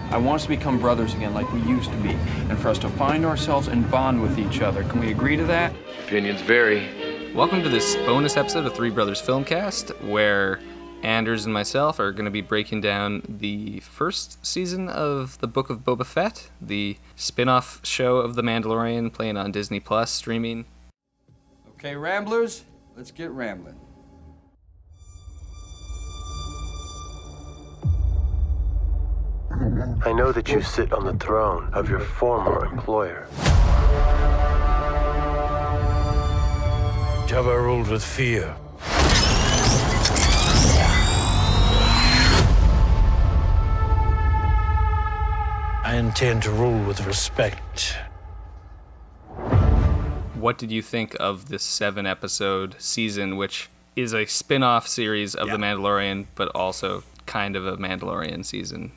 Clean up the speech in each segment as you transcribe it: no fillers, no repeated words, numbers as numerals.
I want us to become brothers again like we used to be, and for us to find ourselves and bond with each other. Can we agree to that? Opinions vary. Welcome to this bonus episode of Three Brothers Filmcast, where Anders and myself are going to be breaking down the first season of the Book of Boba Fett, the spin-off show of The Mandalorian playing on Disney Plus streaming. Okay, Ramblers, let's get rambling. I know that you sit on the throne of your former employer. Jabba ruled with fear. I intend to rule with respect. What did you think of this 7-episode season, which is a spin-off series of The Mandalorian, but also kind of a Mandalorian season?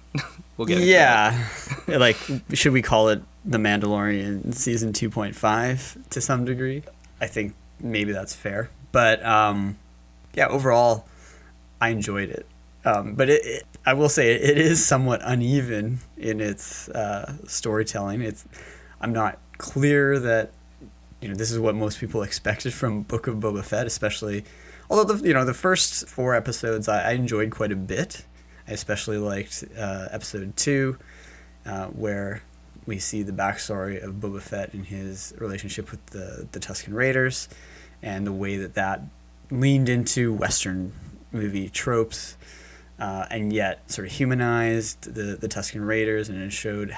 We'll get into that. Like, should we call it The Mandalorian season 2.5 to some degree? I think maybe that's fair. But, overall, I enjoyed it. But I will say it is somewhat uneven in its storytelling. I'm not clear that this is what most people expected from Book of Boba Fett, especially. Although the first 4 episodes I enjoyed quite a bit. I especially liked episode 2, where we see the backstory of Boba Fett and his relationship with the Tusken Raiders, and the way that leaned into Western movie tropes. And yet sort of humanized the Tusken Raiders, and it showed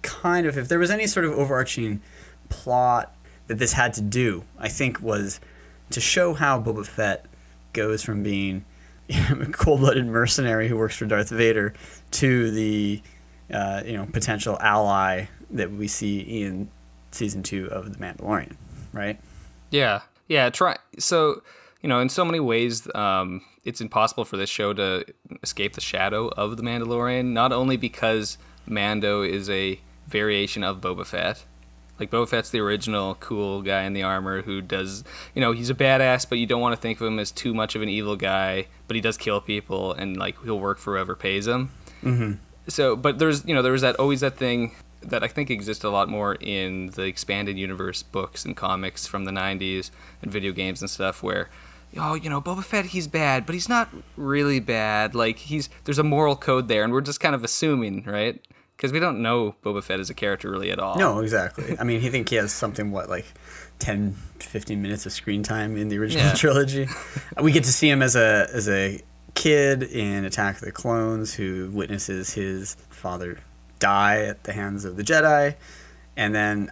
kind of, if there was any sort of overarching plot that this had to do, I think was to show how Boba Fett goes from being a cold-blooded mercenary who works for Darth Vader to the potential ally that we see in season 2 of The Mandalorian, right? Yeah. So, in so many ways, it's impossible for this show to escape the shadow of The Mandalorian, not only because Mando is a variation of Boba Fett. Like, Boba Fett's the original cool guy in the armor who does, he's a badass, but you don't want to think of him as too much of an evil guy, but he does kill people, and, like, he'll work for whoever pays him. Mm-hmm. So, but there was always that thing that I think exists a lot more in the expanded universe books and comics from the 90s and video games and stuff, where Boba Fett, he's bad, but he's not really bad. Like, there's a moral code there, and we're just kind of assuming, right? Because we don't know Boba Fett as a character really at all. No, exactly. I mean, he has something, 10, 15 minutes of screen time in the original trilogy. We get to see him as a kid in Attack of the Clones who witnesses his father die at the hands of the Jedi, and then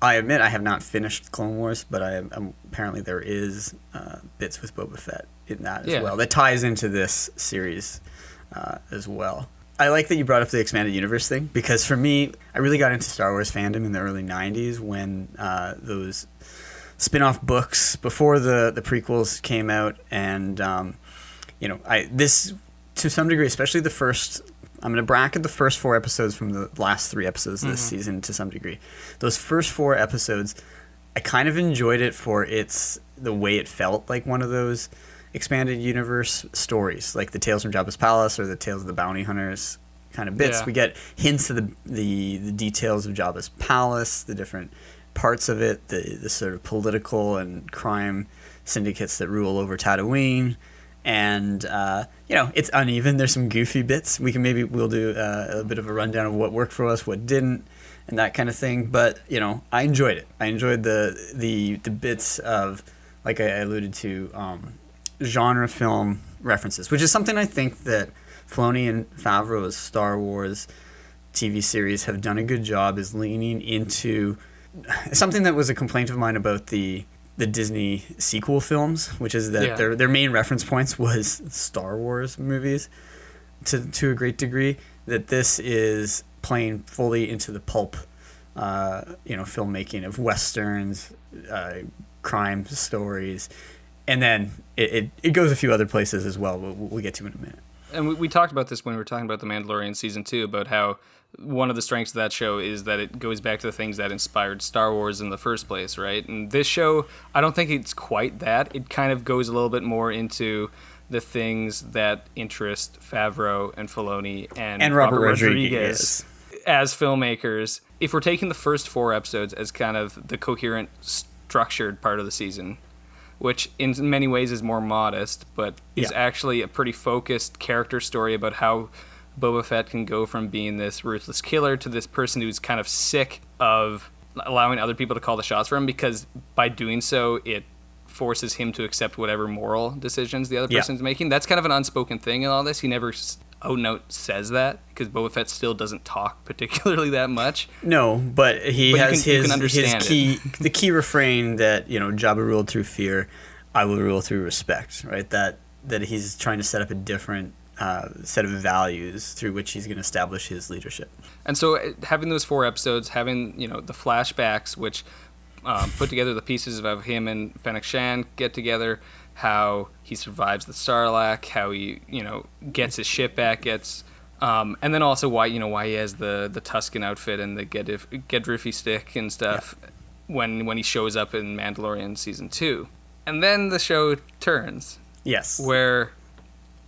I admit I have not finished Clone Wars, but apparently there is bits with Boba Fett in that as well that ties into this series as well. I like that you brought up the expanded universe thing, because for me, I really got into Star Wars fandom in the early 90s when those spin-off books before the prequels came out, and this to some degree, especially the first. I'm going to bracket the first 4 episodes from the last 3 episodes of this season to some degree. Those first 4 episodes, I kind of enjoyed it for the way it felt like one of those expanded universe stories, like the Tales from Jabba's Palace or the Tales of the Bounty Hunters kind of bits. Yeah. We get hints of the details of Jabba's palace, the different parts of it, the sort of political and crime syndicates that rule over Tatooine. And, it's uneven. There's some goofy bits. We'll do a bit of a rundown of what worked for us, what didn't, and that kind of thing. But, I enjoyed it. I enjoyed the bits of, like I alluded to, genre film references, which is something I think that Filoni and Favreau's Star Wars TV series have done a good job, is leaning into something that was a complaint of mine about the Disney sequel films, which is that their main reference points was Star Wars movies to a great degree, that this is playing fully into the pulp filmmaking of westerns, crime stories, and then it goes a few other places as well, we'll get to in a minute. And we talked about this when we were talking about The Mandalorian Season 2, about how one of the strengths of that show is that it goes back to the things that inspired Star Wars in the first place, right? And this show, I don't think it's quite that. It kind of goes a little bit more into the things that interest Favreau and Filoni and Robert Rodriguez as filmmakers. If we're taking the first 4 episodes as kind of the coherent, structured part of the season, which in many ways is more modest, but is actually a pretty focused character story about how Boba Fett can go from being this ruthless killer to this person who's kind of sick of allowing other people to call the shots for him, because by doing so, it forces him to accept whatever moral decisions the other person's making. That's kind of an unspoken thing in all this. He never out and out says that, because Boba Fett still doesn't talk particularly that much. No, but he has you can understand the key refrain that, Jabba ruled through fear, I will rule through respect, right? That he's trying to set up a different set of values through which he's going to establish his leadership. And so having those 4 episodes, having, the flashbacks, which put together the pieces of him and Fennec Shand get together, how he survives the Sarlacc, how he, gets his ship back, and then also why he has the Tusken outfit and the Gedriffy stick and stuff when he shows up in Mandalorian season 2. And then the show turns. Yes. Where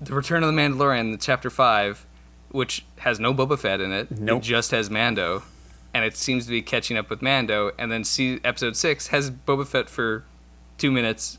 the Return of the Mandalorian, chapter 5, which has no Boba Fett in it, nope. It just has Mando, and it seems to be catching up with Mando, and then episode 6 has Boba Fett for 2 minutes,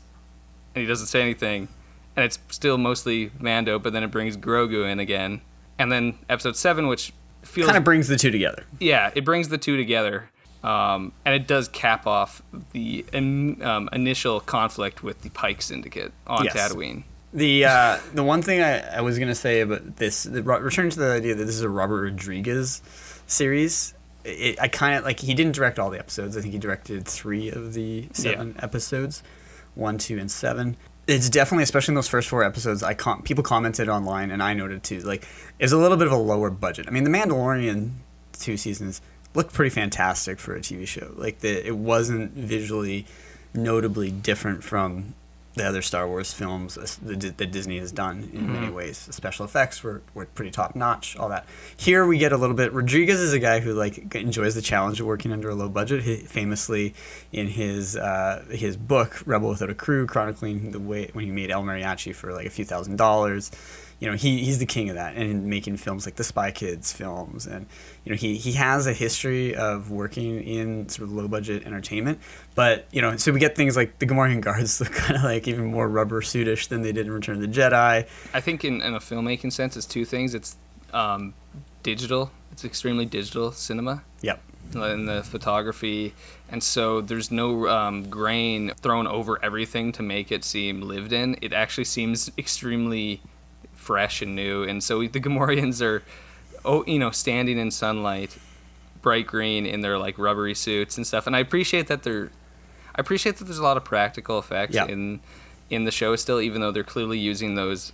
and he doesn't say anything, and it's still mostly Mando, but then it brings Grogu in again, and then episode 7, which feels... kind of brings the two together. Yeah, it brings the two together, and it does cap off the initial conflict with the Pike Syndicate on Tatooine. The one thing I was going to say about this, returning to the idea that this is a Robert Rodriguez series, I kind of, like, he didn't direct all the episodes. I think he directed 3 of the 7 episodes, 1, 2, and 7. It's definitely, especially in those first 4 episodes, people commented online, and I noted too, like, it's a little bit of a lower budget. I mean, The Mandalorian 2 seasons looked pretty fantastic for a TV show. Like, it wasn't visually notably different from the other Star Wars films that Disney has done in many ways. The special effects were pretty top notch, all that. Here we get a little bit. Rodriguez is a guy who enjoys the challenge of working under a low budget. He famously, in his book Rebel Without a Crew, chronicling the way when he made El Mariachi for like a few $1,000s. He's the king of that, and making films like the Spy Kids films, and he has a history of working in sort of low budget entertainment. But so we get things like the Gamorrean guards look kind of like even more rubber suitish than they did in Return of the Jedi. I think in a filmmaking sense, it's 2 things. It's digital. It's extremely digital cinema. Yep. In the photography, and so there's no grain thrown over everything to make it seem lived in. It actually seems extremely fresh and new, and so the Gamorreans are, standing in sunlight, bright green in their like rubbery suits and stuff. And I appreciate that there's a lot of practical effects in the show still, even though they're clearly using those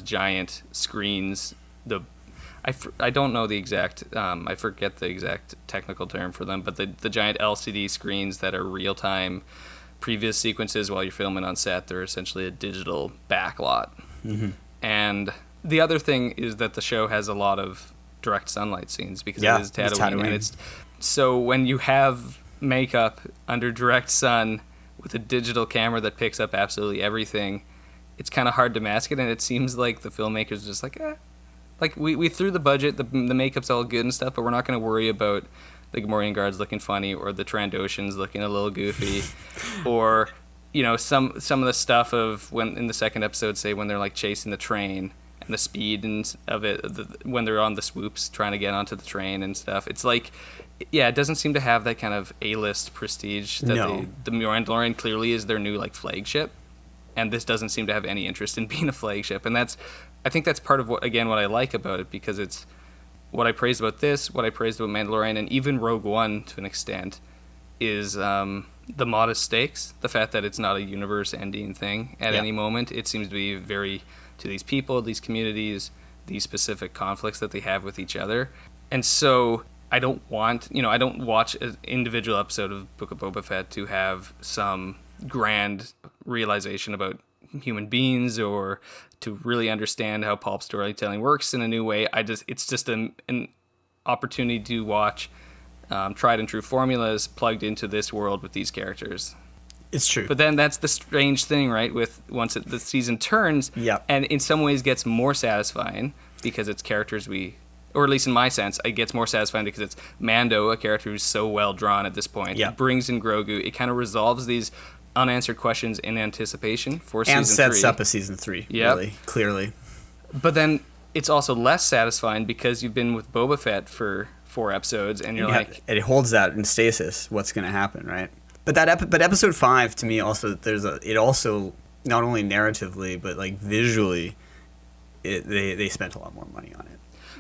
giant screens. I don't know the exact, I forget the exact technical term for them, but the giant LCD screens that are real time previous sequences while you're filming on set. They're essentially a digital backlot. Mm-hmm. And the other thing is that the show has a lot of direct sunlight scenes because it is Tatooine. And so when you have makeup under direct sun with a digital camera that picks up absolutely everything, it's kind of hard to mask it. And it seems like the filmmakers are just like, like we threw the budget, the makeup's all good and stuff, but we're not going to worry about the Gamorrean guards looking funny or the Trandoshans looking a little goofy or... some of the stuff of when in the second episode, say when they're like chasing the train and the speed of it, when they're on the swoops trying to get onto the train and stuff. It's like, it doesn't seem to have that kind of A-list prestige that the Mandalorian clearly is their new like flagship, and this doesn't seem to have any interest in being a flagship. And I think that's part of what I like about it, because it's what I praised about this, what I praised about Mandalorian, and even Rogue One to an extent is the modest stakes, the fact that it's not a universe-ending thing at any moment. It seems to be very to these people, these communities, these specific conflicts that they have with each other. And so I don't watch an individual episode of Book of Boba Fett to have some grand realization about human beings or to really understand how pulp storytelling works in a new way. It's just an opportunity to watch tried and true formulas plugged into this world with these characters. It's true. But then that's the strange thing, right? With once the season turns, Yep. and in some ways gets more satisfying because it's characters or at least in my sense, it gets more satisfying because it's Mando, a character who's so well drawn at this point. Yep. It brings in Grogu. It kind of resolves these unanswered questions in anticipation for season 3. And sets up a season 3, Yep. really, clearly. But then it's also less satisfying because you've been with Boba Fett for 4 episodes, and you're like... And it holds that in stasis, what's going to happen, right? But but episode 5, to me, also, it also, not only narratively, but like visually, they spent a lot more money on it.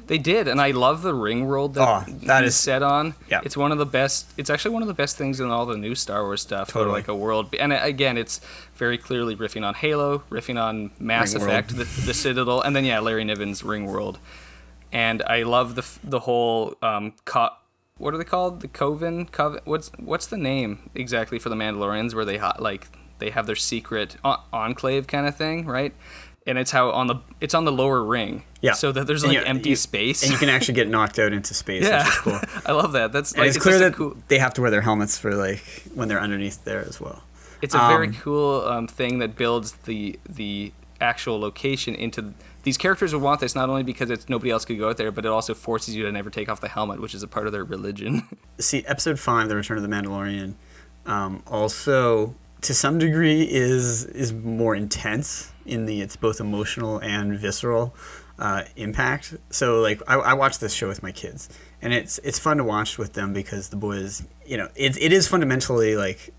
They did, and I love the ring world that is set on. Yeah. It's one of the best. It's actually one of the best things in all the new Star Wars stuff. Totally. Like a world, and again, it's very clearly riffing on Halo, riffing on Mass Ring Effect, world. the Citadel, and then Larry Niven's ring world. And I love the whole what are they called? The Coven. What's the name exactly for the Mandalorians where they have their secret enclave kind of thing, right? And it's it's on the lower ring. Yeah. So that there's empty space. And you can actually get knocked out into space, Yeah. which is cool. I love that. That's And like, it's clear just that they have to wear their helmets for like when they're underneath there as well. it's a very cool thing that builds the actual location into these characters would want this not only because it's nobody else could go out there, but it also forces you to never take off the helmet, which is a part of their religion. See, episode 5, The Return of the Mandalorian, also to some degree is more intense in it's both emotional and visceral impact. So like I watch this show with my kids, and it's fun to watch with them because the boys, it is fundamentally like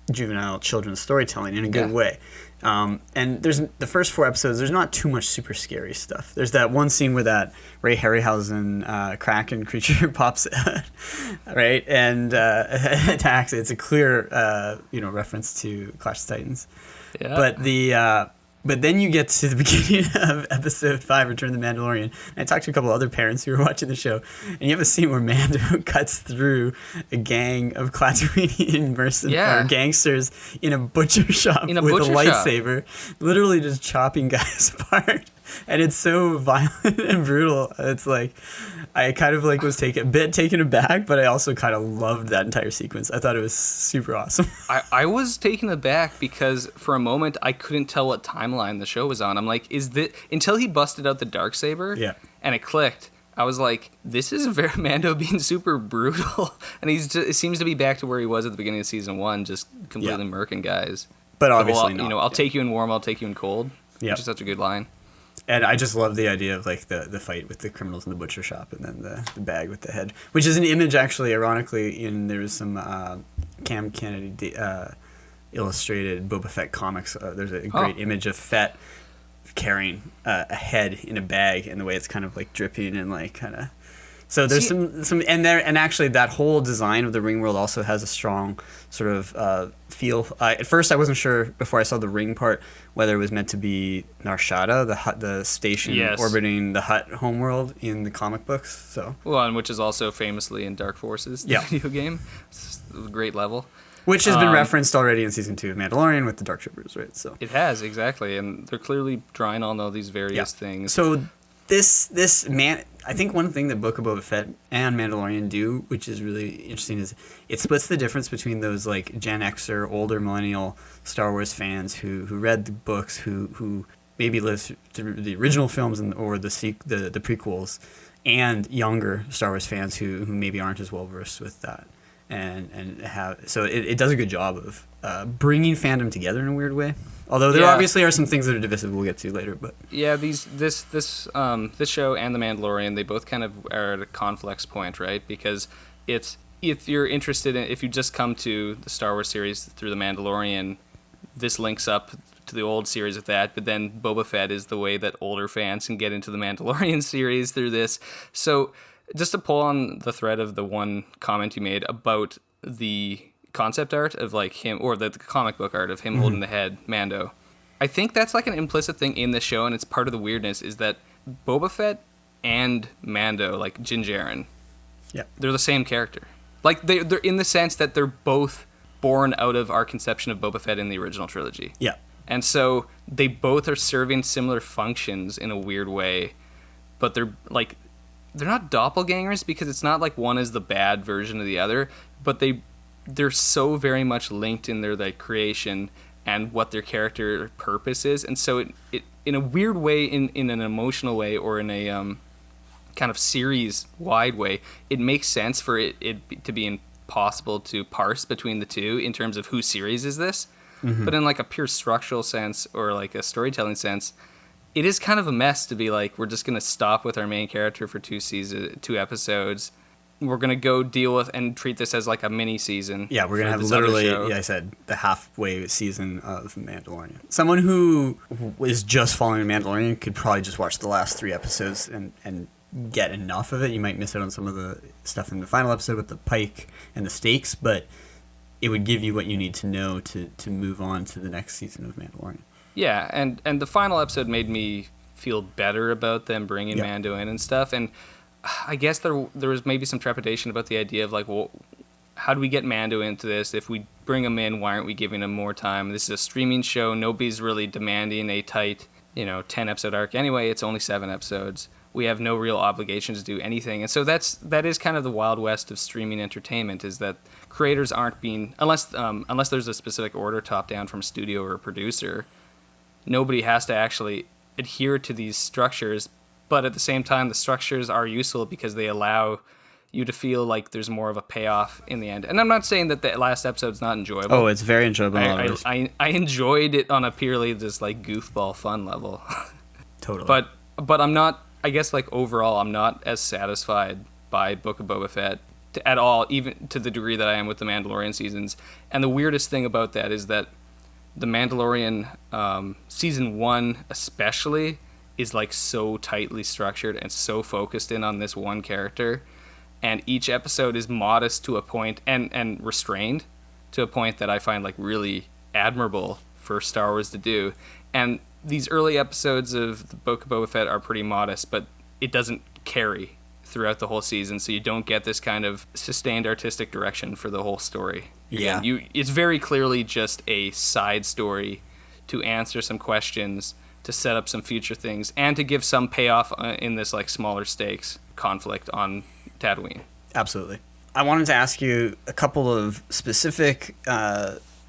juvenile children's storytelling in a good way. And there's the first 4 episodes, there's not too much super scary stuff. There's that one scene where that Ray Harryhausen Kraken creature pops out, right, and attacks. It's a clear reference to Clash of Titans. Yeah. But then you get to the beginning of episode 5, Return of the Mandalorian. And I talked to a couple other parents who were watching the show, and you have a scene where Mando cuts through a gang of Klatooinian gangsters in a butcher shop with a lightsaber, literally just chopping guys apart. And it's so violent and brutal. It's like I kind of like was taken aback, but I also kind of loved that entire sequence. I thought it was super awesome. I was taken aback because for a moment I couldn't tell what timeline the show was on. I'm like, until he busted out the Darksaber and it clicked, I was like, this is very Mando being super brutal. And it seems to be back to where he was at the beginning of season 1, just completely murking guys. But obviously not. I'll take you in warm, I'll take you in cold. Yeah. Which is such a good line. And I just love the idea of like the fight with the criminals in the butcher shop and then the bag with the head, which is an image actually, ironically, there was some Cam Kennedy illustrated Boba Fett comics. There's a great image of Fett carrying a head in a bag and the way it's kind of like dripping and like kind of. So there's some and actually that whole design of the ring world also has a strong sort of feel. At first, I wasn't sure before I saw the ring part whether it was meant to be Narshada, the station orbiting the Hutt homeworld in the comic books. So and which is also famously in Dark Forces, the video game. It's a great level. Which has been referenced already in season 2 of Mandalorian with the Dark Troopers, right? So it has, exactly, and they're clearly drawing on all these various things. So I think one thing that Book of Boba Fett and Mandalorian do, which is really interesting, is it splits the difference between those like Gen Xer, older millennial Star Wars fans who read the books, who maybe lived through the original films or the prequels, and younger Star Wars fans who maybe aren't as well versed with that, and have so it does a good job of bringing fandom together in a weird way. Although there obviously are some things that are divisive we'll get to later, but this show and The Mandalorian, they both kind of are at a conflux point, right? Because if you're interested if you just come to the Star Wars series through The Mandalorian, this links up to the old series with that, but then Boba Fett is the way that older fans can get into the Mandalorian series through this. So just to pull on the thread of the one comment you made about the concept art of like him, or the comic book art of him holding the head, Mando. I think that's like an implicit thing in the show, and it's part of the weirdness, is that Boba Fett and Mando, like Din Djarin, they're the same character. Like they're in the sense that they're both born out of our conception of Boba Fett in the original trilogy. Yeah. And so they both are serving similar functions in a weird way, but they're not doppelgangers because it's not like one is the bad version of the other, but they they're so very much linked in their like creation and what their character purpose is, and so it in a weird way, in an emotional way, or in a kind of series-wide way, it makes sense for it to be impossible to parse between the two in terms of whose series is this. Mm-hmm. But in like a pure structural sense or like a storytelling sense, it is kind of a mess to be like, we're just going to stop with our main character for 2 episodes. We're going to go deal with and treat this as like a mini season. Yeah, we're going to have literally, I said, the halfway season of Mandalorian. Someone who is just following Mandalorian could probably just watch the last 3 episodes and get enough of it. You might miss out on some of the stuff in the final episode with the pike and the stakes, but it would give you what you need to know to move on to the next season of Mandalorian. Yeah, and the final episode made me feel better about them bringing Mando in and stuff, and I guess there was maybe some trepidation about the idea of like, well, how do we get Mando into this? If we bring him in, why aren't we giving him more time? This is a streaming show. Nobody's really demanding a tight, 10-episode arc. Anyway, it's only 7 episodes. We have no real obligation to do anything. And so that is kind of the Wild West of streaming entertainment, is that creators aren't being, unless there's a specific order top down from a studio or a producer, nobody has to actually adhere to these structures. But at the same time, the structures are useful because they allow you to feel like there's more of a payoff in the end. And I'm not saying that the last episode's not enjoyable. Oh, it's very enjoyable. I enjoyed it on a purely just like goofball fun level. Totally. But I'm not, I guess like overall, I'm not as satisfied by Book of Boba Fett at all, even to the degree that I am with the Mandalorian seasons. And the weirdest thing about that is that the Mandalorian season 1 especially is like so tightly structured and so focused in on this one character, and each episode is modest to a point and restrained to a point that I find like really admirable for Star Wars to do. And these early episodes of the Book of Boba Fett are pretty modest, but it doesn't carry throughout the whole season, so you don't get this kind of sustained artistic direction for the whole story. Yeah. It's very clearly just a side story to answer some questions, to set up some future things, and to give some payoff in this like smaller stakes conflict on Tatooine. Absolutely. I wanted to ask you a couple of specific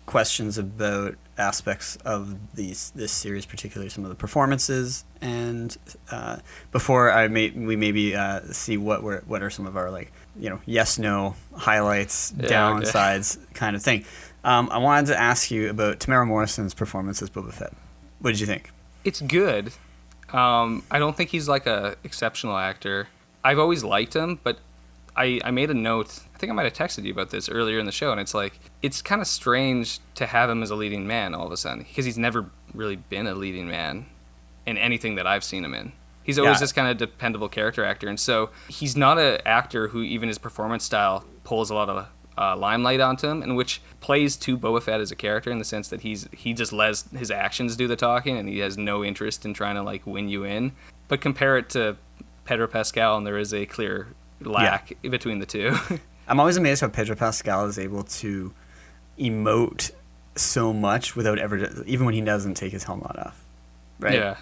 questions about aspects of this series, particularly some of the performances, and before we maybe see what are some of our like yes no highlights, downsides, kind of thing. I wanted to ask you about Tamara Morrison's performance as Boba Fett. What did you think? It's good. I don't think he's like a exceptional actor. I've always liked him, but I made a note. I think I might have texted you about this earlier in the show, and it's like, it's kind of strange to have him as a leading man all of a sudden, because he's never really been a leading man in anything that I've seen him in. He's always this kind of dependable character actor, and so he's not an actor who even his performance style pulls a lot of limelight onto him, and which plays to Boba Fett as a character in the sense that he just lets his actions do the talking, and he has no interest in trying to like win you in. But compare it to Pedro Pascal, and there is a clear lack between the two. I'm always amazed how Pedro Pascal is able to emote so much without even when he doesn't take his helmet off. Right? Yeah.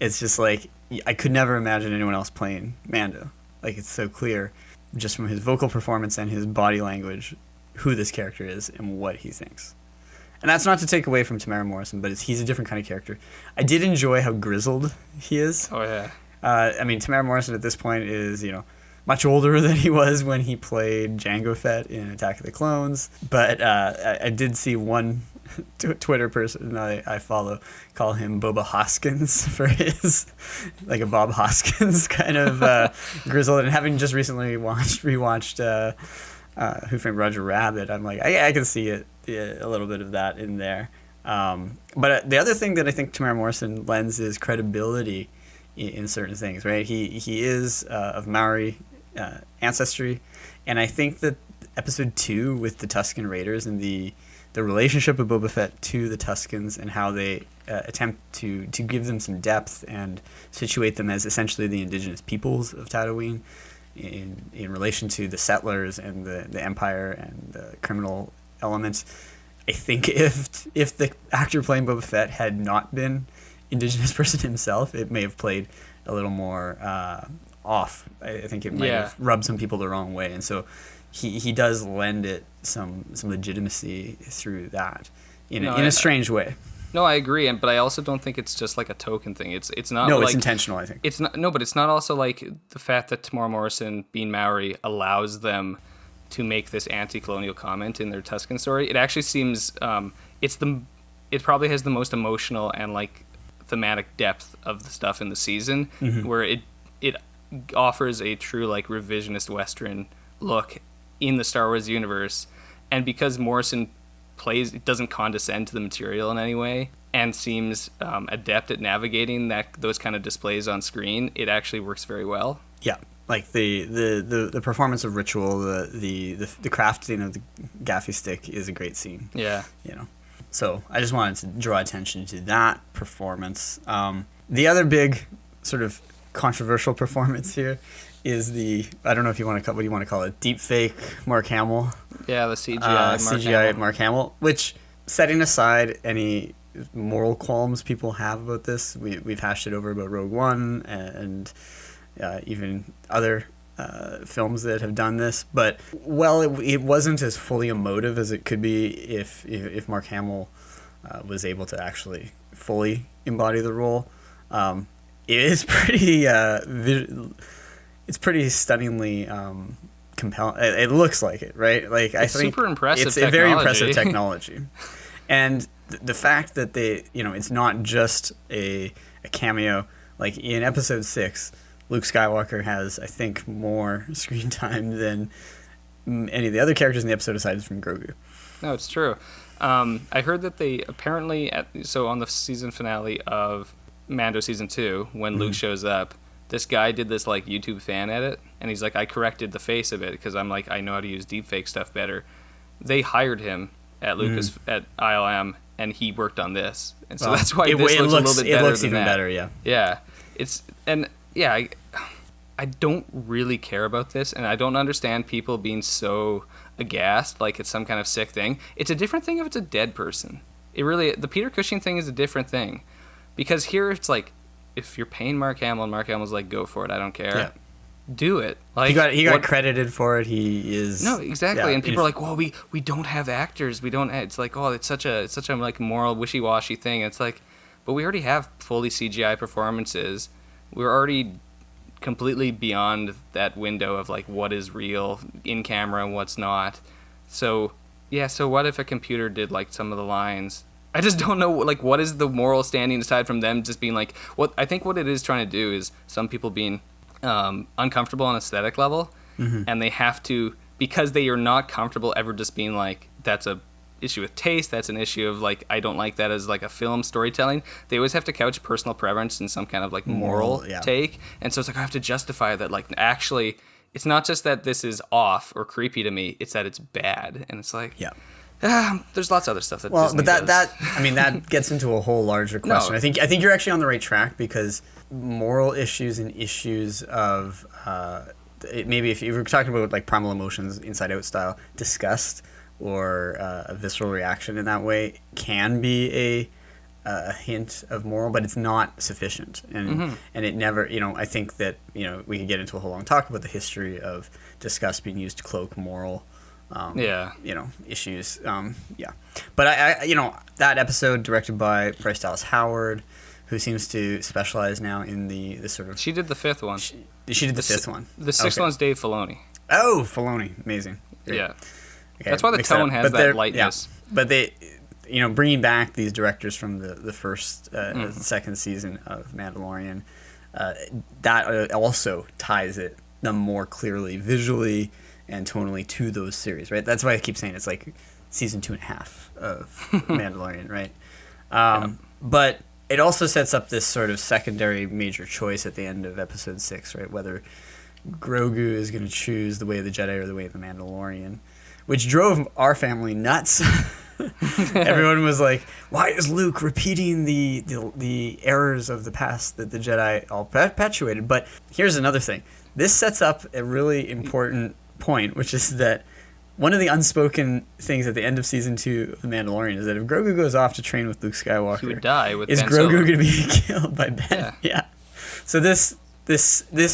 It's just like, I could never imagine anyone else playing Mando. Like, it's so clear just from his vocal performance and his body language who this character is and what he thinks. And that's not to take away from Tamara Morrison, but he's a different kind of character. I did enjoy how grizzled he is. Oh, yeah. I mean, Tamara Morrison at this point is, much older than he was when he played Jango Fett in Attack of the Clones. But I did see one Twitter person I follow call him Boba Hoskins for his, like a Bob Hoskins kind of grizzled. And having just recently rewatched Who Framed Roger Rabbit, I'm like, I can see it, a little bit of that in there. But the other thing that I think Tamara Morrison lends is credibility in certain things, right? He is of Maori ancestry, and I think that episode 2 with the Tusken Raiders and the relationship of Boba Fett to the Tuskens and how they attempt to give them some depth and situate them as essentially the indigenous peoples of Tatooine in relation to the settlers and the Empire and the criminal elements. I think if the actor playing Boba Fett had not been indigenous person himself, it may have played a little more off. I think it might have rubbed some people the wrong way. And so he does lend it some legitimacy through that in a strange way. No, I agree, but I also don't think it's just like a token thing. It's not. No, like, it's intentional. I think it's not. No, but it's not also like the fact that Tamora Morrison being Maori allows them to make this anti-colonial comment in their Tuscan story. It actually seems it probably has the most emotional and like thematic depth of the stuff in the season, where it offers a true like revisionist Western look in the Star Wars universe, and because Morrison doesn't condescend to the material in any way and seems adept at navigating those kind of displays on screen, it actually works very well. Yeah, like the performance of Ritual, the crafting of the gaffy stick is a great scene. Yeah, So I just wanted to draw attention to that performance. The other big sort of controversial performance here is I don't know if you want to what do you want to call it, deep fake Mark Hamill. Yeah, the CGI Mark Hamill, which, setting aside any moral qualms people have about this, we've hashed it over about Rogue One and even other films that have done this, but it wasn't as fully emotive as it could be if Mark Hamill was able to actually fully embody the role. It is pretty it's pretty stunningly compelling. It looks like it, right? Like I think super impressive. It's a very impressive technology, and the fact that it's not just a cameo. Like in Episode 6, Luke Skywalker has, I think, more screen time than any of the other characters in the episode aside from Grogu. No, it's true. I heard that they apparently on the season finale of Mando season 2, when Luke shows up, this guy did this like YouTube fan edit, and he's like, I corrected the face of it because I'm like, I know how to use deepfake stuff better. They hired him at Lucas at ILM, and he worked on this, and so that's why this looks a little bit better. It looks than even that. better, yeah. Yeah, I don't really care about this, and I don't understand people being so aghast like it's some kind of sick thing. It's a different thing if it's a dead person. The Peter Cushing thing is a different thing, because here it's like, if you're paying Mark Hamill and Mark Hamill's like, go for it, I don't care. Yeah. Do it. Like he got credited for it. He is exactly. And people are like, well, we don't have actors. We don't. It's like, oh, it's such a like moral wishy-washy thing. It's like, but we already have fully CGI performances. We're already completely beyond that window of like what is real in camera and what's not. So yeah. So what if a computer did like some of the lines? I just don't know, like, what is the moral standing aside from them just being like, I think what it is trying to do is some people being uncomfortable on aesthetic level, and they have to, because they are not comfortable ever just being like, that's a issue with taste, that's an issue of like, I don't like that as like a film storytelling. They always have to couch personal preference in some kind of like moral take, and so it's like, I have to justify that, like, actually, it's not just that this is off or creepy to me, it's that it's bad, and it's like, there's lots of other stuff that Disney does. that gets into a whole larger question. No. I think you're actually on the right track, because moral issues and issues of maybe if you were talking about like primal emotions, Inside Out style, disgust or a visceral reaction in that way can be a hint of moral, but it's not sufficient, and it never. I think that we could get into a whole long talk about the history of disgust being used to cloak moral. Issues. But I that episode directed by Bryce Dallas Howard, who seems to specialize now in the sort of. She did the fifth one. She did the fifth one. The sixth one's Dave Filoni. Oh, Filoni, amazing. Great. Yeah, okay, that's why the tone has that lightness. Yeah. But they, bringing back these directors from the first, second season of Mandalorian, that also ties it them more clearly visually and tonally to those series, right? That's why I keep saying it's like season 2.5 of Mandalorian, right? But it also sets up this sort of secondary major choice at the end of episode 6, right? Whether Grogu is going to choose the way of the Jedi or the way of the Mandalorian, which drove our family nuts. Everyone was like, why is Luke repeating the errors of the past that the Jedi all perpetuated? But here's another thing. This sets up a really important point, which is that one of the unspoken things at the end of season 2 of The Mandalorian is that if Grogu goes off to train with Luke Skywalker, he would die with is Ben Grogu Solo. going to be killed by Ben? Yeah. So this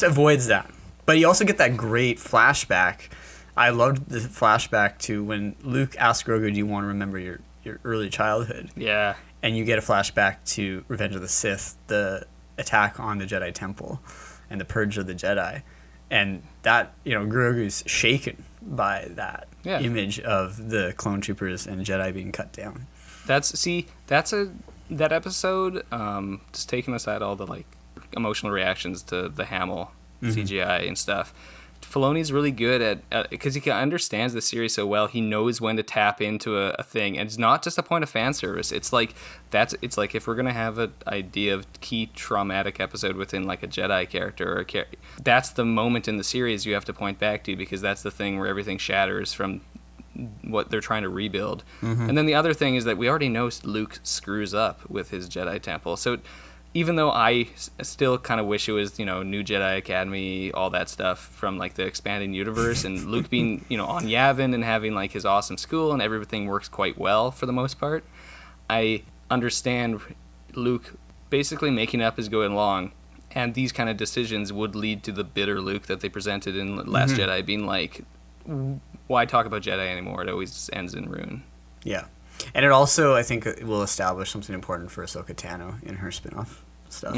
avoids that. But you also get that great flashback I loved the flashback to when Luke asked Grogu, "Do you want to remember your early childhood?" Yeah. And you get a flashback to Revenge of the Sith, the attack on the Jedi Temple, and the purge of the Jedi, and that Grogu's shaken by that image of the clone troopers and Jedi being cut down. That episode. Just taking aside all the like emotional reactions to the Hamill CGI and stuff. Filoni's really good at because he understands the series so well. He knows when to tap into a thing, and it's not just a point of fan service. It's like if we're gonna have an idea of key traumatic episode within like a Jedi character that's the moment in the series you have to point back to, because that's the thing where everything shatters from what they're trying to rebuild. And then the other thing is that we already know Luke screws up with his Jedi Temple, so even though I still kind of wish it was, New Jedi Academy, all that stuff from like the expanding universe, and Luke being, on Yavin and having like his awesome school and everything works quite well for the most part, I understand Luke basically making up as going along, and these kind of decisions would lead to the bitter Luke that they presented in Last Jedi, being like, why talk about Jedi anymore? It always ends in ruin. Yeah. And it also, I think, will establish something important for Ahsoka Tano in her spin-off stuff.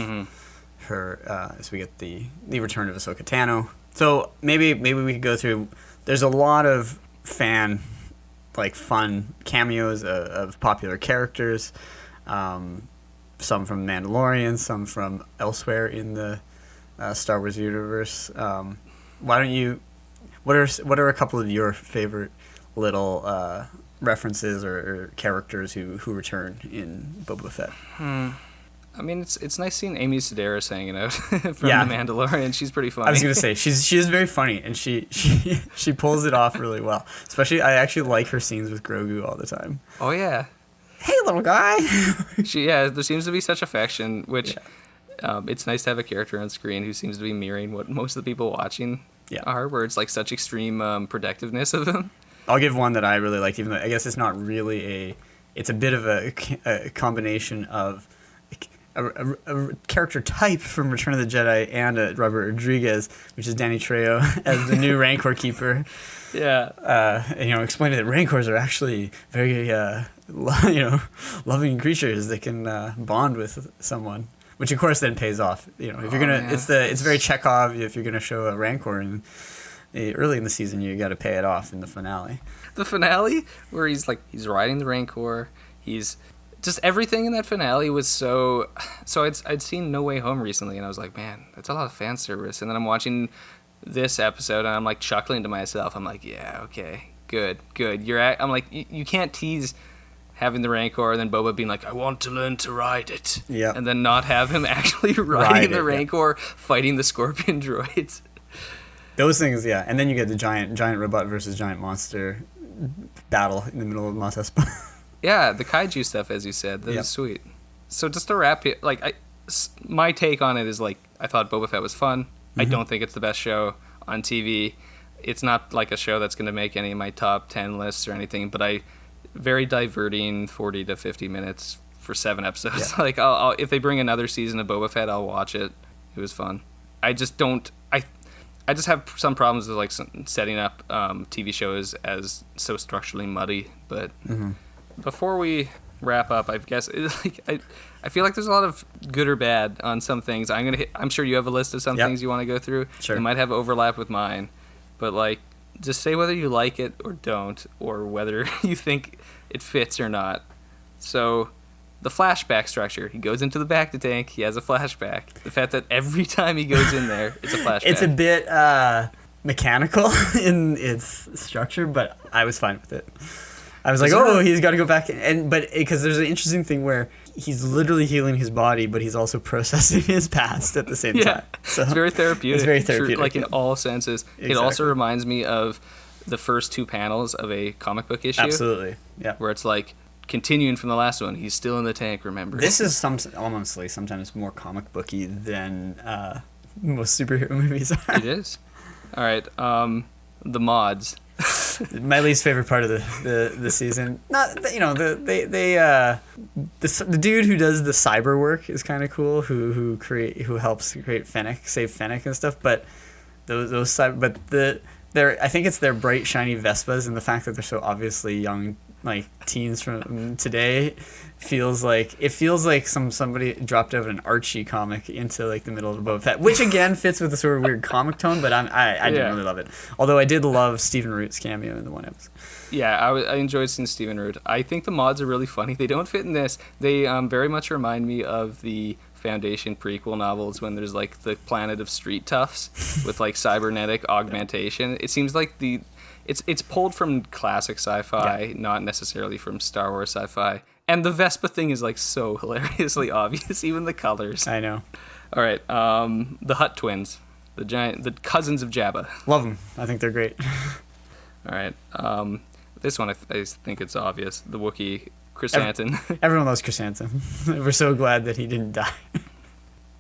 As we get the return of Ahsoka Tano. So maybe we could go through. There's a lot of fun cameos of popular characters. Some from Mandalorian, some from elsewhere in the Star Wars universe. Why don't you? What are a couple of your favorite little references or characters who return in Boba Fett? I mean, it's nice seeing Amy Sedaris hanging out from The Mandalorian. She's pretty funny. I was gonna say she is very funny, and she pulls it off really well. Especially, I actually like her scenes with Grogu all the time. Oh yeah. Hey, little guy. There seems to be such affection, which it's nice to have a character on screen who seems to be mirroring what most of the people watching are, where it's like such extreme protectiveness of him. I'll give one that I really like, even though I guess it's not really it's a bit of a combination of a character type from Return of the Jedi and Robert Rodriguez, which is Danny Trejo as the new Rancor keeper. Yeah. Explaining that Rancors are actually very, loving creatures that can bond with someone, which of course then pays off. If you're gonna, it's very Chekhov. If you're gonna show a Rancor and early in the season, you got to pay it off in the finale. The finale, where he's riding the Rancor, he's just everything in that finale was so. I'd seen No Way Home recently, and I was like, man, that's a lot of fan service. And then I'm watching this episode, and I'm like chuckling to myself. I'm like, yeah, okay, good. I'm like, you can't tease having the Rancor and then Boba being like, I want to learn to ride it. Yeah. And then not have him actually riding the Rancor, fighting the Scorpion droids. Those things, yeah. And then you get the giant robot versus giant monster battle in the middle of Mos Espa. Yeah, the kaiju stuff, as you said, that is sweet. So just to wrap it, my take on it is I thought Boba Fett was fun. I don't think it's the best show on TV. It's not like a show that's going to make any of my top 10 lists or anything, but very diverting 40 to 50 minutes for 7 episodes. Yeah. I'll if they bring another season of Boba Fett, I'll watch it. It was fun. I just have some problems with setting up TV shows as so structurally muddy. But before we wrap up, I guess I feel like there's a lot of good or bad on some things. I'm sure you have a list of some things you want to go through. Sure. It might have overlap with mine, but just say whether you like it or don't, or whether you think it fits or not. So, the flashback structure. He goes into the back to tank. He has a flashback. The fact that every time he goes in there, it's a flashback. It's a bit mechanical in its structure, but I was fine with it. I was like, he's got to go back, but because there's an interesting thing where he's literally healing his body, but he's also processing his past at the same time. So it's very therapeutic. It's very therapeutic, in all senses. Exactly. It also reminds me of the first 2 panels of a comic book issue. Absolutely, yeah. Where it's continuing from the last one. He's still in the tank. Remember, this is honestly sometimes more comic booky than most superhero movies are. It is. All right, the mods. My least favorite part of the season. Not the dude who does the cyber work is kind of cool. Who helps create Fennec, save Fennec and stuff. But the I think it's their bright, shiny Vespas, and the fact that they're so obviously young, like teens from today, feels like somebody dropped out an Archie comic into like the middle of Boba Fett, which again fits with the sort of weird comic tone. But I didn't really love it. Although I did love Stephen Root's cameo in the one episode. Yeah, I enjoyed seeing Stephen Root. I think the mods are really funny. They don't fit in this. They very much remind me of the Foundation prequel novels when there's like the planet of street toughs with like cybernetic augmentation. It seems like it's pulled from classic sci-fi, not necessarily from Star Wars sci-fi. And the Vespa thing is like so hilariously obvious, even the colors. I know. All right, the Hutt twins, the cousins of Jabba. Love them. I think they're great. All right, this one I think it's obvious. The Wookiee Chrysanthemum. Everyone loves Chrysanthemum. We're so glad that he didn't die.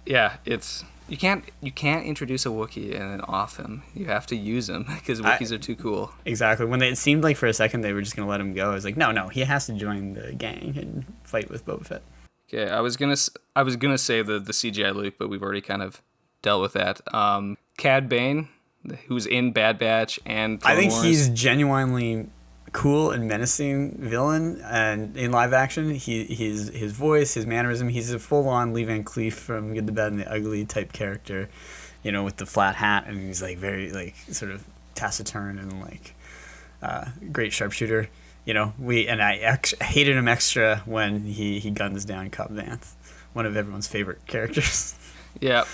Yeah, you can't introduce a Wookiee and then off him. You have to use him because Wookiees are too cool. Exactly. When it seemed like for a second they were just gonna let him go, I was like, no, he has to join the gang and fight with Boba Fett. Okay, I was gonna say the CGI Luke, but we've already kind of dealt with that. Cad Bane, who's in Bad Batch and Clone Wars. He's genuinely cool and menacing villain, and in live action his voice, his mannerism, he's a full-on Lee Van Cleef from Good, the Bad, and the Ugly type character, with the flat hat, and he's like very like sort of taciturn and like great sharpshooter. I hated him extra when he guns down Cobb Vanth, one of everyone's favorite characters. Yeah,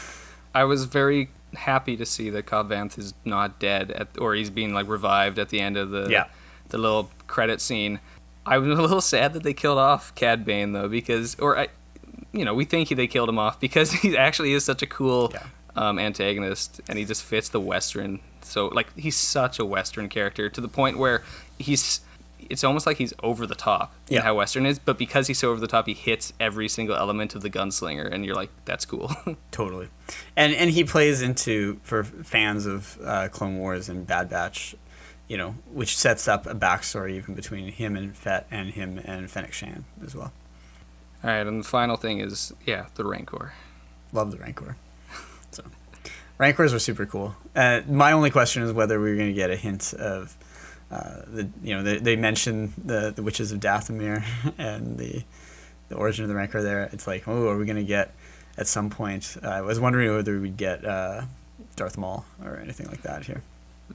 I was very happy to see that Cobb Vanth is not dead or he's being like revived at the end of the little credit scene. I was a little sad that they killed off Cad Bane though, we think they killed him off because he actually is such a cool antagonist, and he just fits the Western. So like he's such a Western character to the point where it's almost like he's over the top in how Western is, but because he's so over the top, he hits every single element of the gunslinger, and you're like, that's cool. Totally. And he plays into, for fans of Clone Wars and Bad Batch, which sets up a backstory even between him and Fett and him and Fennec Shand as well. All right, and the final thing is, the Rancor. Love the Rancor. So, Rancors are super cool. My only question is whether we're going to get a hint of they mentioned the Witches of Dathomir and the origin of the Rancor there. It's like, are we going to get at some point? I was wondering whether we'd get Darth Maul or anything like that here.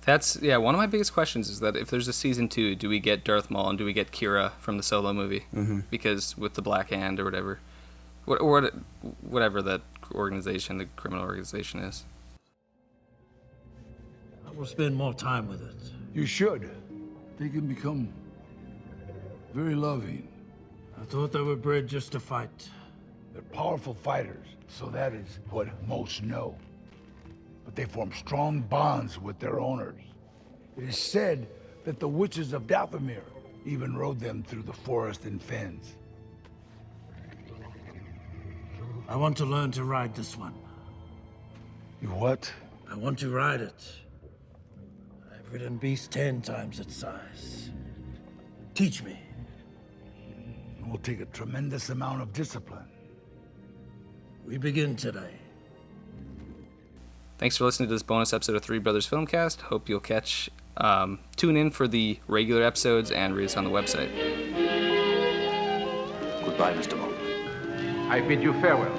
That's one of my biggest questions is that if there's a season 2, do we get Darth Maul and do we get Kira from the Solo movie? Mm-hmm. Because with the Black Hand or whatever, whatever that organization, the criminal organization is. I will spend more time with it. You should. They can become very loving. I thought they were bred just to fight. They're powerful fighters, so that is what most know. But they form strong bonds with their owners. It is said that the Witches of Dathomir even rode them through the forest and fens. I want to learn to ride this one. You what? I want to ride it. I've ridden beasts 10 times its size. Teach me. It will take a tremendous amount of discipline. We begin today. Thanks for listening to this bonus episode of Three Brothers Filmcast. Hope you'll tune in for the regular episodes and read us on the website. Goodbye, Mr. Monk. I bid you farewell.